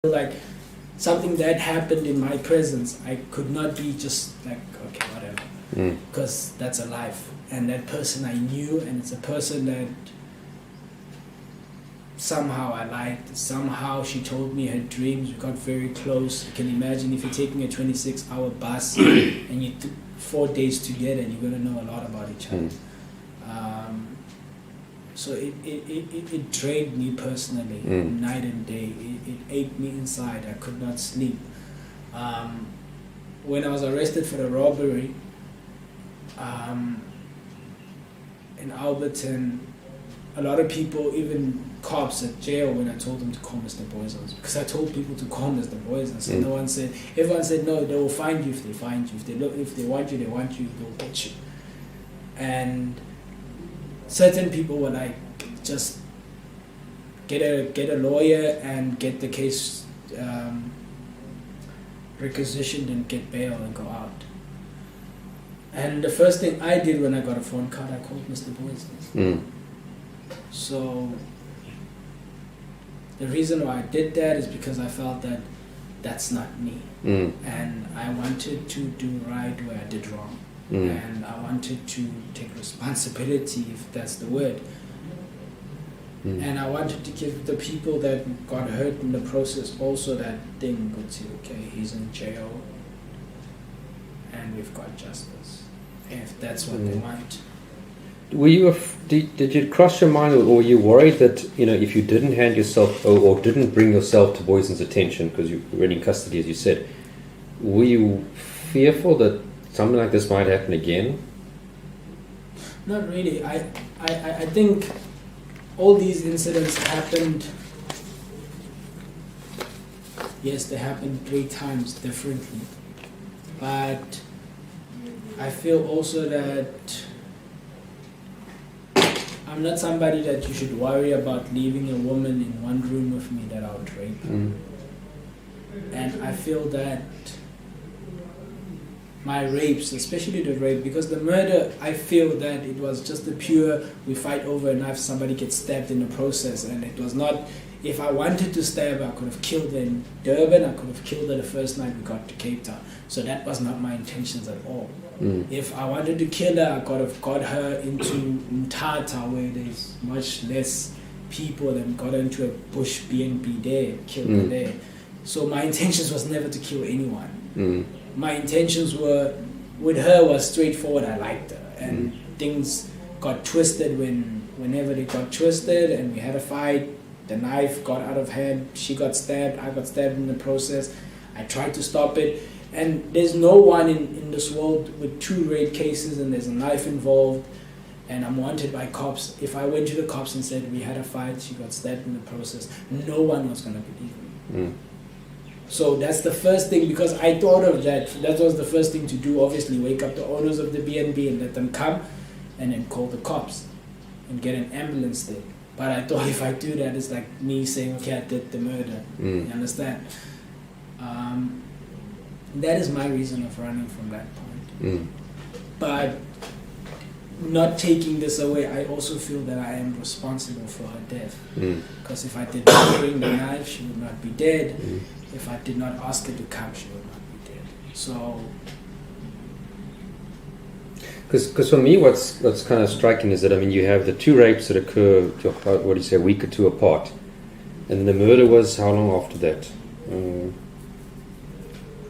like something that happened in my presence, I could not be just like, okay, whatever, because that's a life, and that person I knew, and it's a person that somehow I liked. Somehow she told me her dreams. We got very close. You can imagine if you're taking a 26-hour bus and you 4 days together, you're gonna know a lot about each other. So it drained me personally, night and day. It ate me inside. I could not sleep. When I was arrested for the robbery in Alberton, a lot of people, even cops at jail, when I told them to call Mr. Boysons, because I told people to call Mr. Boysons, and everyone said no, they will find you if they find you. If they want you, they'll get you. And certain people were like, just get a lawyer and get the case requisitioned and get bail and go out. And the first thing I did when I got a phone call, I called Mr. Boysons. So the reason why I did that is because I felt that that's not me. And I wanted to do right where I did wrong. And I wanted to take responsibility, if that's the word. And I wanted to give the people that got hurt in the process also that thing, good to, okay, he's in jail and we've got justice, if that's what they want. Were you did you cross your mind, or were you worried that, you know, if you didn't hand yourself or didn't bring yourself to Boyson's attention because you were in custody, as you said, were you fearful that something like this might happen again? Not really. I think all these incidents happened. Yes, they happened 3 times differently, but I feel also that I'm not somebody that you should worry about leaving a woman in one room with me that I would rape her. And I feel that my rapes, especially the rape, because the murder, I feel that it was just a pure, we fight over a knife, somebody gets stabbed in the process, and it was not, if I wanted to stab her, I could have killed her in Durban, I could have killed her the first night we got to Cape Town. So that was not my intentions at all. If I wanted to kill her, I could have got her into Mthatha, where there's much less people, and got her into a bush BNB there, killed her there. So my intentions was never to kill anyone. My intentions were, with her, was straightforward. I liked her, and things got twisted whenever they got twisted, and we had a fight. The knife got out of hand. She got stabbed. I got stabbed in the process. I tried to stop it, and there's no one in this world with 2 rape cases, and there's a knife involved, and I'm wanted by cops. If I went to the cops and said we had a fight, she got stabbed in the process, no one was going to believe me. So that's the first thing, because I thought of that. That was the first thing to do, obviously, wake up the owners of the B&B and let them come, and then call the cops and get an ambulance there. But I thought if I do that, it's like me saying, okay, I did the murder. You understand? That is my reason of running from that point. But not taking this away, I also feel that I am responsible for her death. Because if I did not bring the knife, she would not be dead. If I did not ask her to come, she would not be dead. So, because for me, what's kind of striking is that, I mean, you have the 2 rapes that occur, what do you say, a week or 2 apart, and the murder was how long after that?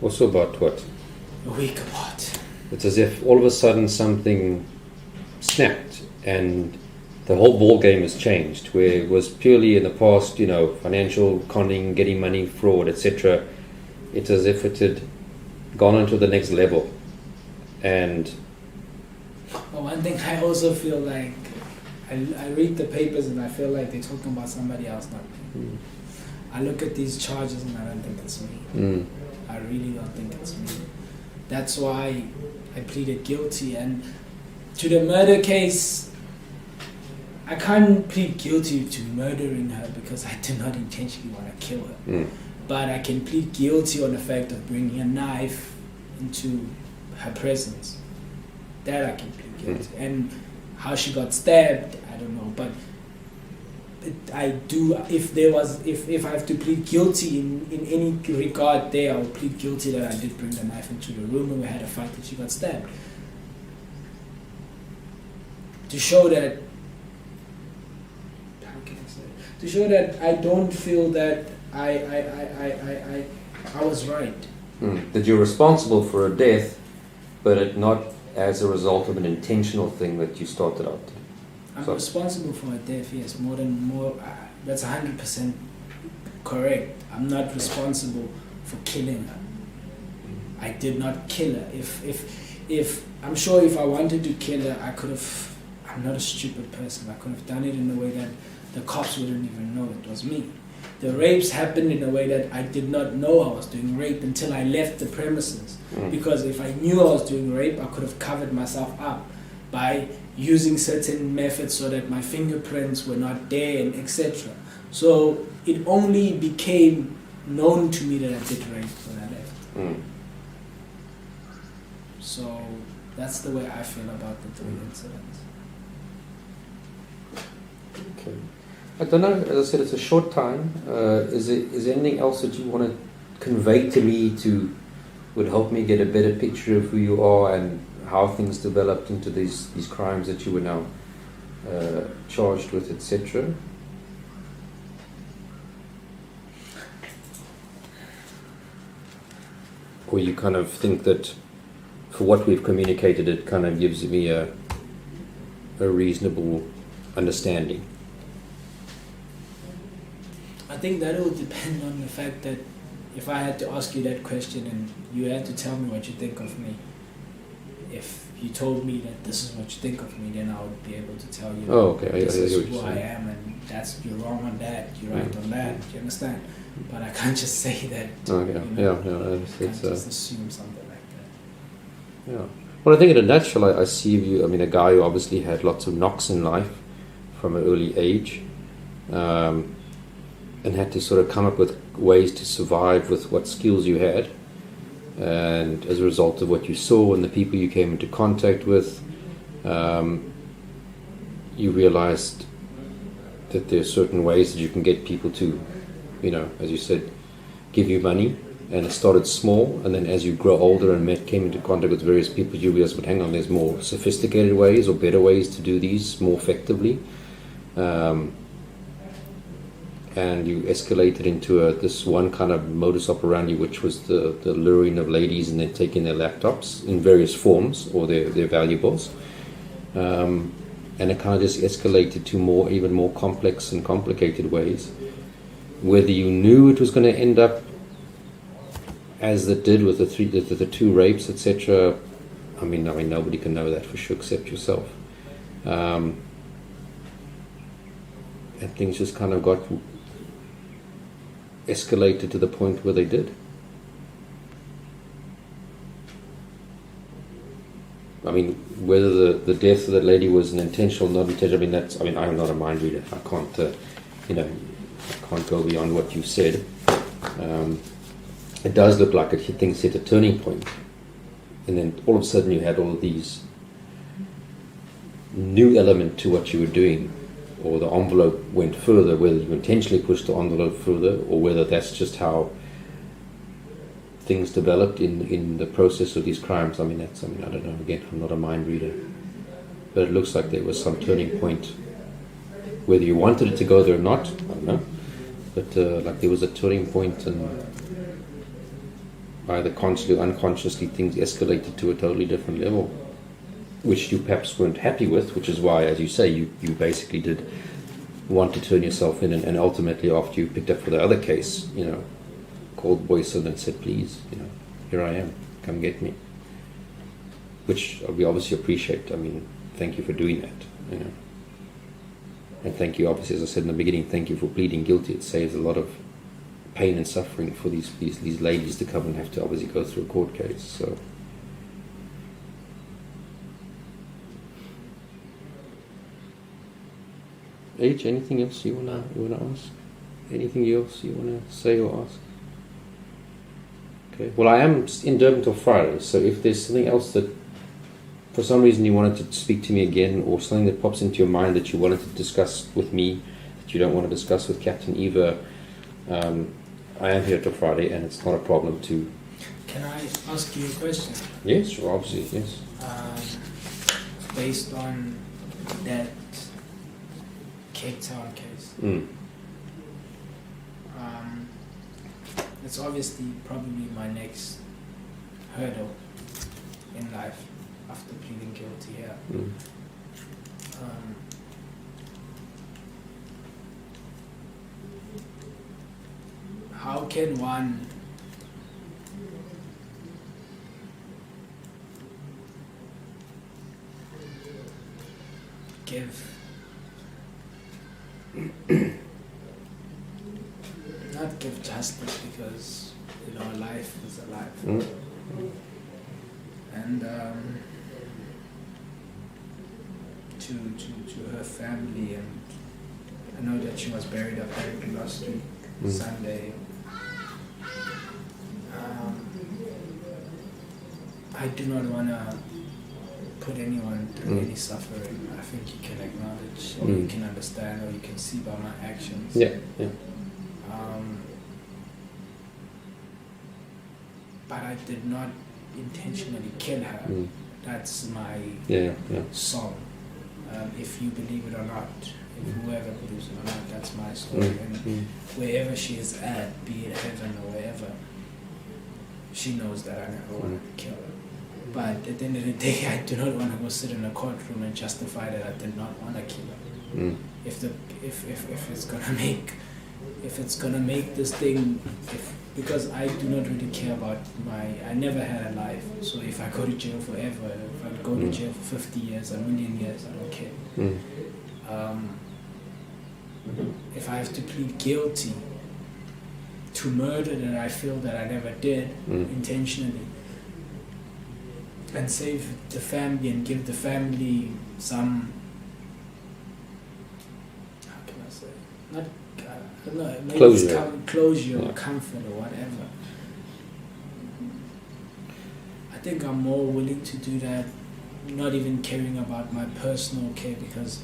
Also about what? A week apart. It's as if all of a sudden something snapped and the whole ball game has changed, where it was purely in the past, you know, financial conning, getting money, fraud, etc. It's as if it had gone on to the next level. And well, one thing I also feel like, I read the papers and I feel like they're talking about somebody else, not me. I look at these charges and I don't think it's me. I really don't think it's me. That's why I pleaded guilty. And to the murder case, I can't plead guilty to murdering her because I did not intentionally want to kill her. But I can plead guilty on the fact of bringing a knife into her presence. That I can plead guilty. And how she got stabbed, I don't know. But I do, if I have to plead guilty in any regard there, I'll plead guilty that I did bring the knife into the room and we had a fight and she got stabbed. To show that, how can I say it? To show that I don't feel that I was right. That you're responsible for a death, but it not as a result of an intentional thing that you started out. I'm responsible for a death, yes, that's 100% correct. I'm not responsible for killing her. I did not kill her. If I'm sure if I wanted to kill her, I could have. I'm not a stupid person. I could have done it in a way that the cops wouldn't even know it was me. The rapes happened in a way that I did not know I was doing rape until I left the premises. Because if I knew I was doing rape, I could have covered myself up by using certain methods so that my fingerprints were not there and etc. So it only became known to me that I did rape when I left. So that's the way I feel about the 3 incidents. Okay. I don't know, as I said, it's a short time. Is there anything else that you want to convey to me would help me get a better picture of who you are and how things developed into these crimes that you were now charged with, etc.? Or you kind of think that for what we've communicated, it kind of gives me a reasonable understanding? I think that will depend on the fact that if I had to ask you that question and you had to tell me what you think of me, if you told me that this is what you think of me, then I would be able to tell you this is who I am and you're wrong on that, you're right on that, you understand? But I can't just say that. I can't just assume something like that. Yeah. Well, I think in a nutshell, I see you, a guy who obviously had lots of knocks in life from an early age, and had to sort of come up with ways to survive with what skills you had. And as a result of what you saw and the people you came into contact with, you realized that there are certain ways that you can get people to, as you said, give you money. And it started small, and then as you grow older and came into contact with various people, you realize, but hang on, there's more sophisticated ways or better ways to do these more effectively. And you escalated into this one kind of modus operandi, which was the luring of ladies and then taking their laptops in various forms or their valuables. And it kind of just escalated to even more complex and complicated ways. Whether you knew it was going to end up as it did with the 2 rapes, etc. I mean, nobody can know that for sure except yourself. And things just kind of got escalated to the point where they did. I mean, whether the death of that lady was an intentional, not intentional. I'm not a mind reader. I can't, I can't go beyond what you said. It does look like things hit a turning point, and then all of a sudden you had all of these new element to what you were doing, or the envelope went further, whether you intentionally pushed the envelope further, or whether that's just how things developed in the process of these crimes. I don't know. Again, I'm not a mind reader, but it looks like there was some turning point. Whether you wanted it to go there or not, I don't know. But like there was a turning point, and either consciously or unconsciously, things escalated to a totally different level, which you perhaps weren't happy with, which is why, as you say, you basically did want to turn yourself in, and ultimately, after you picked up for the other case, called Boyson and said, please, here I am, come get me. Which we obviously appreciate. Thank you for doing that, And thank you, obviously, as I said in the beginning, thank you for pleading guilty. It saves a lot of pain and suffering for these ladies to come and have to obviously go through a court case. So, H, anything else you wanna ask? Anything else you wanna say or ask? Okay. Well, I am in Durban till Friday, so if there's something else that, for some reason, you wanted to speak to me again, or something that pops into your mind that you wanted to discuss with me, that you don't want to discuss with Captain Eva, I am here till Friday, and it's not a problem to... Can I ask you a question? Yes, sure, obviously, yes. Based on that Cape Town case, it's obviously probably my next hurdle in life after pleading guilty here. How can one not give justice, because life is a life, and to her family, and I know that she was buried apparently last week, Sunday. I do not want to put anyone through any suffering. I think you can acknowledge, or you can understand, or you can see by my actions. Yeah. But I did not intentionally kill her. That's my song. If you believe it or not, if whoever believes it or not, that's my story. And wherever she is at, be it heaven or wherever, she knows that I never wanted to kill her. But at the end of the day, I do not want to go sit in a courtroom and justify that I did not want to kill her. If it's gonna make this thing, because I do not really care about I never had a life. So if I go to jail forever, if I go to jail for 50 years, a million years, I don't care. If I have to plead guilty to murder that I feel that I never did intentionally, and save the family and give the family some, how can I say, not, I don't know, maybe closure or comfort or whatever. I think I'm more willing to do that, not even caring about my personal care, because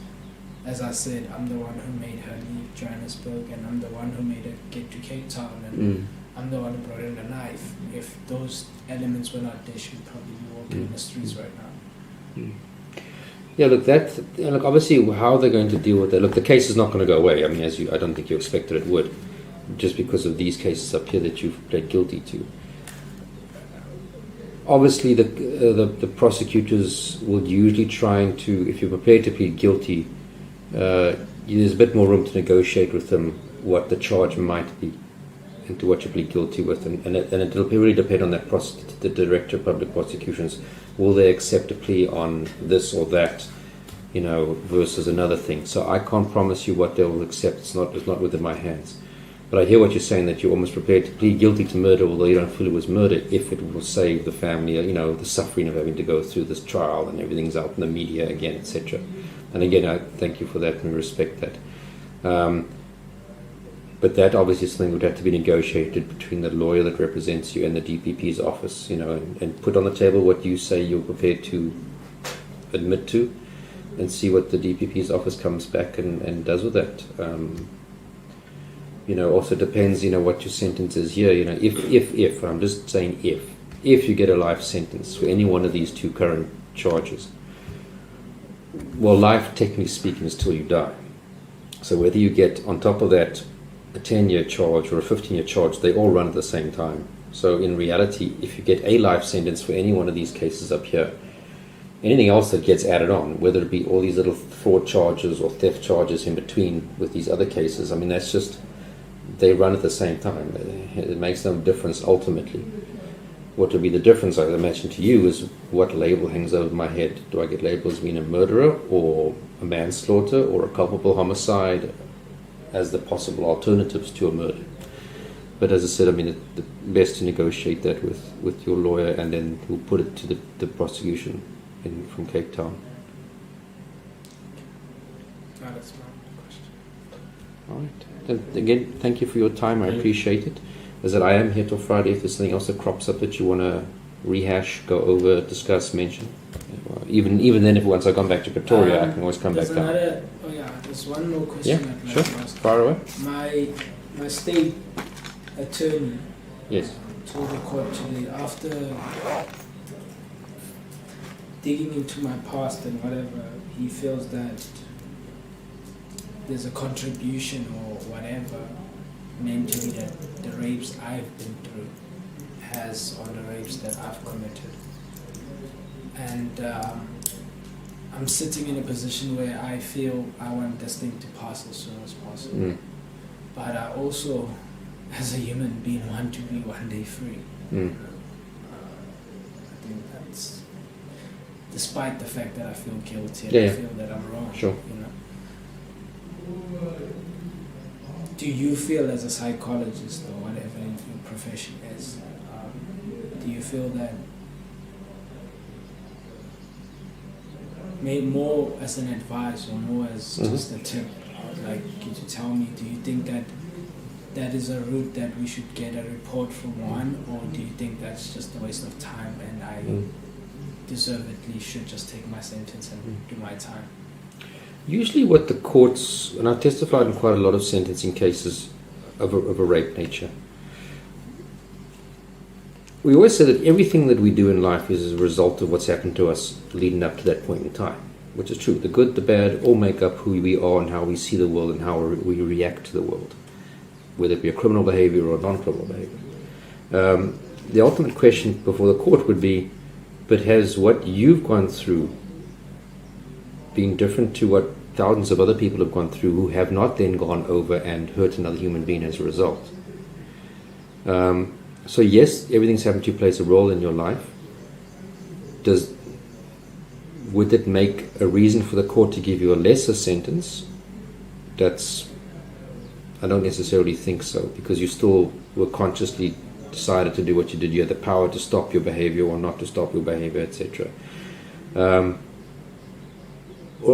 as I said, I'm the one who made her leave Johannesburg, and I'm the one who made her get to Cape Town, and I'm the one who brought in the knife. If those elements were not there, she would probably be walking in the streets right now. Yeah, look, obviously how they're going to deal with it. Look, the case is not going to go away. I mean, I don't think you expected it would, just because of these cases up here that you've pled guilty to. Obviously, the prosecutors will usually trying to, if you're prepared to plead guilty, there's a bit more room to negotiate with them what the charge might be, into what you plead guilty with, and it'll really depend on the Director of Public Prosecutions. Will they accept a plea on this or that, versus another thing? So I can't promise you what they will accept. It's not within my hands. But I hear what you're saying, that you're almost prepared to plead guilty to murder, although you don't feel it was murder, if it will save the family, the suffering of having to go through this trial and everything's out in the media again, etc. And again, I thank you for that and respect that. But that obviously is something would have to be negotiated between the lawyer that represents you and the DPP's office, and put on the table what you say you're prepared to admit to, and see what the DPP's office comes back and does with that. Also depends, what your sentence is here. If I'm just saying if you get a life sentence for any one of these two current charges, well, life, technically speaking, is till you die. So whether you get on top of that a 10-year charge or a 15-year charge, they all run at the same time. So in reality, if you get a life sentence for any one of these cases up here, anything else that gets added on, whether it be all these little fraud charges or theft charges in between with these other cases, I mean, that's just, they run at the same time. It makes no difference ultimately. What would be the difference, I imagine, to you is what label hangs over my head. Do I get labeled as being a murderer or a manslaughter or a culpable homicide as the possible alternatives to a murder? But as I said, I mean, the best to negotiate that with your lawyer, and then we'll put it to the prosecution from Cape Town. That's my question. All right. Then, again, thank you for your time. I appreciate it. As that I am here till Friday. If there's something else that crops up that you want to rehash, go over, discuss, mention? Even then, if once I come back to Pretoria, I can always come back down. There's one more question. Yeah, I'd like sure. to ask. Far away. My state attorney Yes. told the court today, after digging into my past and whatever, he feels that there's a contribution or whatever mentally that the rapes I've been through has on the rapes that I've committed. And I'm sitting in a position where I feel I want this thing to pass as soon as possible. Mm. But I also, as a human being, want to be one day free. Mm. I think that's, despite the fact that I feel guilty and Yeah, I yeah. feel that I'm wrong. Sure. Do you feel, as a psychologist or whatever your profession is, do you feel that made more as an advice or more as just a tip? I'd like you to tell me, do you think that that is a route that we should get a report from one, or do you think that's just a waste of time and I deservedly should just take my sentence and do my time? Usually what the courts, and I've testified in quite a lot of sentencing cases of a rape nature, we always say that everything that we do in life is a result of what's happened to us leading up to that point in time, which is true. The good, the bad, all make up who we are and how we see the world and how we react to the world, whether it be a criminal behavior or non-criminal behavior. The ultimate question before the court would be, but has what you've gone through been different to what thousands of other people have gone through who have not then gone over and hurt another human being as a result? So yes, everything's happened to you, plays a role in your life. Would it make a reason for the court to give you a lesser sentence? I don't necessarily think so, because you still were consciously decided to do what you did. You had the power to stop your behavior or not to stop your behavior, etc. Well,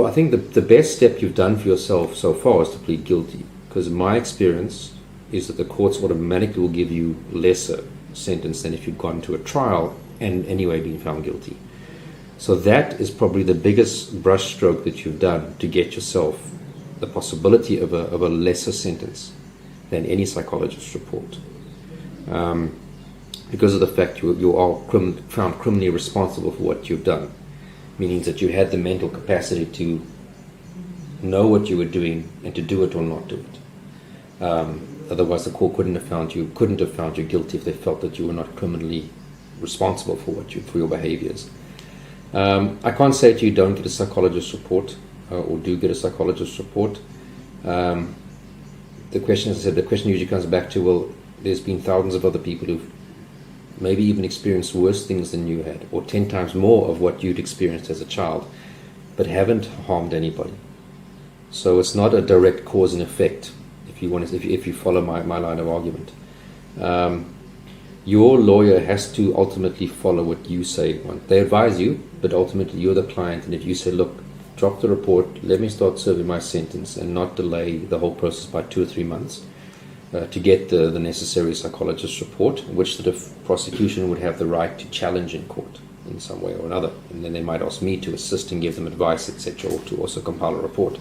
I think the best step you've done for yourself so far is to plead guilty, because my experience is that the courts automatically will give you lesser sentence than if you'd gone to a trial and anyway been found guilty. So that is probably the biggest brushstroke that you've done to get yourself the possibility of a lesser sentence than any psychologist's report. Because of the fact you are found criminally responsible for what you've done, meaning that you had the mental capacity to know what you were doing and to do it or not do it. Otherwise, the court couldn't have found you guilty if they felt that you were not criminally responsible for your behaviors. I can't say to you don't get a psychologist's report or do get a psychologist's report. The question, as I said, the question usually comes back to, well, there's been thousands of other people who've maybe even experienced worse things than you had, or 10 times more of what you'd experienced as a child, but haven't harmed anybody. So it's not a direct cause and effect. If you follow my line of argument, your lawyer has to ultimately follow what you say. They advise you, but ultimately you're the client. And if you say, "Look, drop the report, let me start serving my sentence," and not delay the whole process by 2 or 3 months to get the necessary psychologist's report, which the prosecution would have the right to challenge in court in some way or another, and then they might ask me to assist and give them advice, etc., or to also compile a report.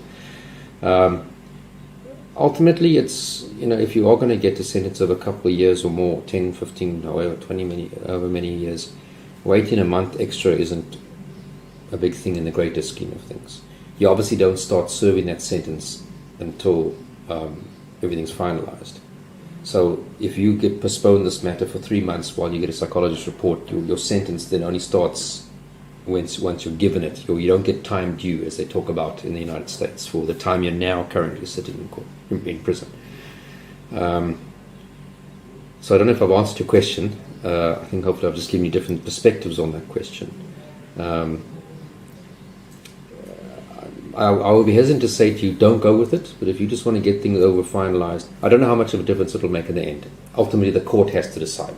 Ultimately, it's, if you are going to get a sentence of a couple of years or more, 10, 15, however, 20, over many years, waiting a month extra isn't a big thing in the greater scheme of things. You obviously don't start serving that sentence until everything's finalized. So if you postpone this matter for 3 months while you get a psychologist's report, your sentence then only starts once you're given it. You don't get time due, as they talk about in the United States, for the time you're now currently sitting in prison. So I don't know if I've answered your question. I think hopefully I've just given you different perspectives on that question. I would be hesitant to say to you, don't go with it, but if you just want to get things over finalized, I don't know how much of a difference it'll make in the end. Ultimately, the court has to decide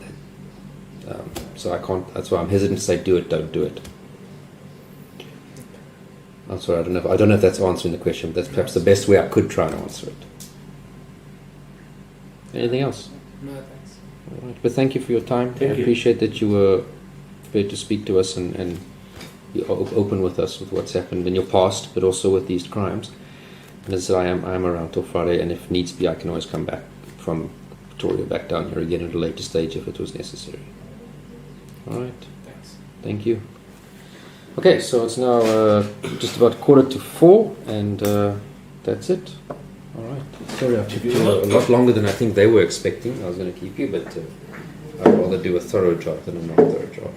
that. So I can't, that's why I'm hesitant to say, do it, don't do it. I'm sorry, I don't know if that's answering the question, but that's perhaps the best way I could try and answer it. Anything else? No, thanks. All right. But thank you for your time. Thank I you. appreciate that you were prepared to speak to us and be open with us with what's happened in your past, but also with these crimes. And as I said, I am around till Friday, and if needs be, I can always come back from Pretoria back down here again at a later stage if it was necessary. All right. Thanks. Thank you. Okay, so it's now just about 3:45, and that's it. All right. Sorry, I took you a lot longer than I think they were expecting. I was going to keep you, but I'd rather do a thorough job than a not thorough job.